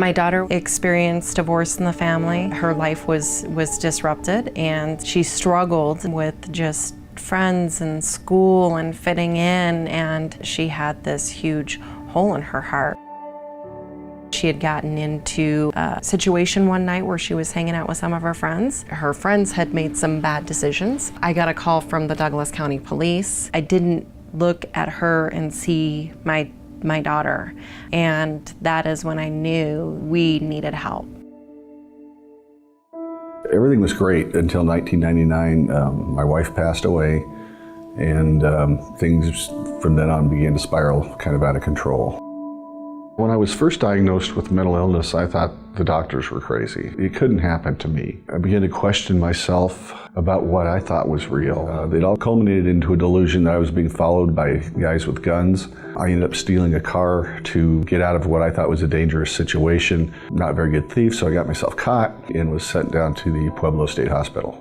My daughter experienced divorce in the family. Her life was disrupted, and she struggled with just friends and school and fitting in, and she had this huge hole in her heart. She had gotten into a situation one night where she was hanging out with some of her friends. Her friends had made some bad decisions. I got a call from the Douglas County Police. I didn't look at her and see my daughter, and that is when I knew we needed help. Everything was great until 1999. My wife passed away, and things from then on began to spiral kind of out of control. When I was first diagnosed with mental illness, I thought the doctors were crazy. It couldn't happen to me. I began to question myself about what I thought was real. It all culminated into a delusion that I was being followed by guys with guns. I ended up stealing a car to get out of what I thought was a dangerous situation. Not a very good thief, so I got myself caught and was sent down to the Pueblo State Hospital.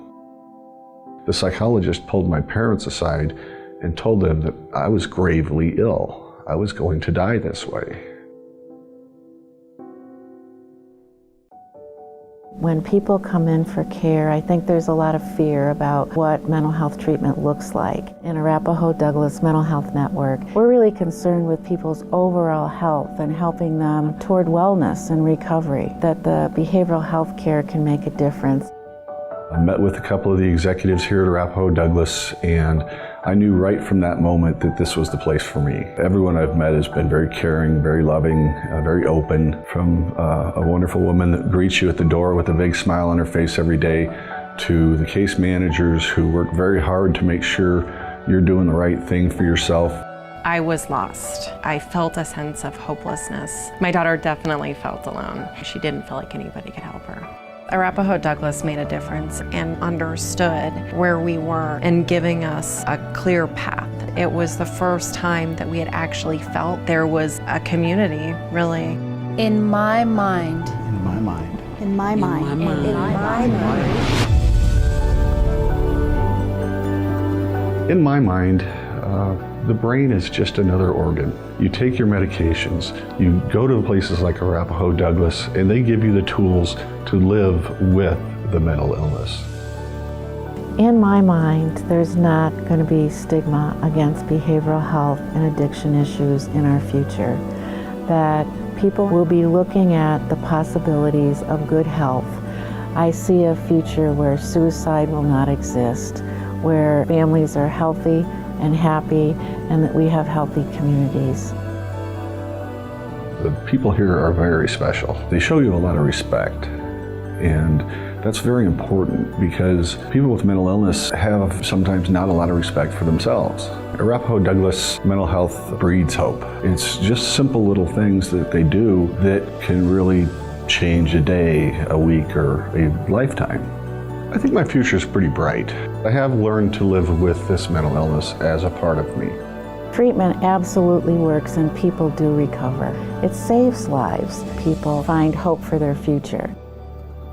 The psychologist pulled my parents aside and told them that I was gravely ill. I was going to die this way. When people come in for care, I think there's a lot of fear about what mental health treatment looks like. In Arapahoe Douglas Mental Health Network, we're really concerned with people's overall health and helping them toward wellness and recovery, that the behavioral health care can make a difference. I met with a couple of the executives here at Arapahoe Douglas, and I knew right from that moment that this was the place for me. Everyone I've met has been very caring, very loving, very open, from a wonderful woman that greets you at the door with a big smile on her face every day, to the case managers who work very hard to make sure you're doing the right thing for yourself. I was lost. I felt a sense of hopelessness. My daughter definitely felt alone. She didn't feel like anybody could help her. Arapahoe Douglas made a difference and understood where we were and giving us a clear path. It was the first time that we had actually felt there was a community, really. In my mind. In my mind. In my mind. In my mind. In my mind. In my mind, the brain is just another organ. You take your medications, you go to places like Arapahoe Douglas, and they give you the tools to live with the mental illness. In my mind, there's not going to be stigma against behavioral health and addiction issues in our future. That people will be looking at the possibilities of good health. I see a future where suicide will not exist, where families are healthy and happy, and that we have healthy communities. The people here are very special. They show you a lot of respect, and that's very important because people with mental illness have sometimes not a lot of respect for themselves. Arapahoe Douglas Mental Health breeds hope. It's just simple little things that they do that can really change a day, a week, or a lifetime. I think my future is pretty bright. I have learned to live with this mental illness as a part of me. Treatment absolutely works and people do recover. It saves lives. People find hope for their future.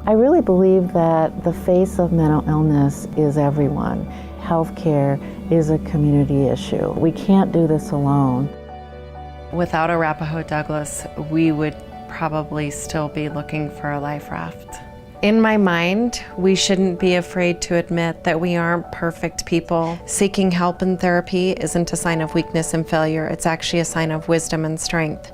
I really believe that the face of mental illness is everyone. Healthcare is a community issue. We can't do this alone. Without Arapahoe Douglas, we would probably still be looking for a life raft. In my mind, we shouldn't be afraid to admit that we aren't perfect people. Seeking help in therapy isn't a sign of weakness and failure. It's actually a sign of wisdom and strength.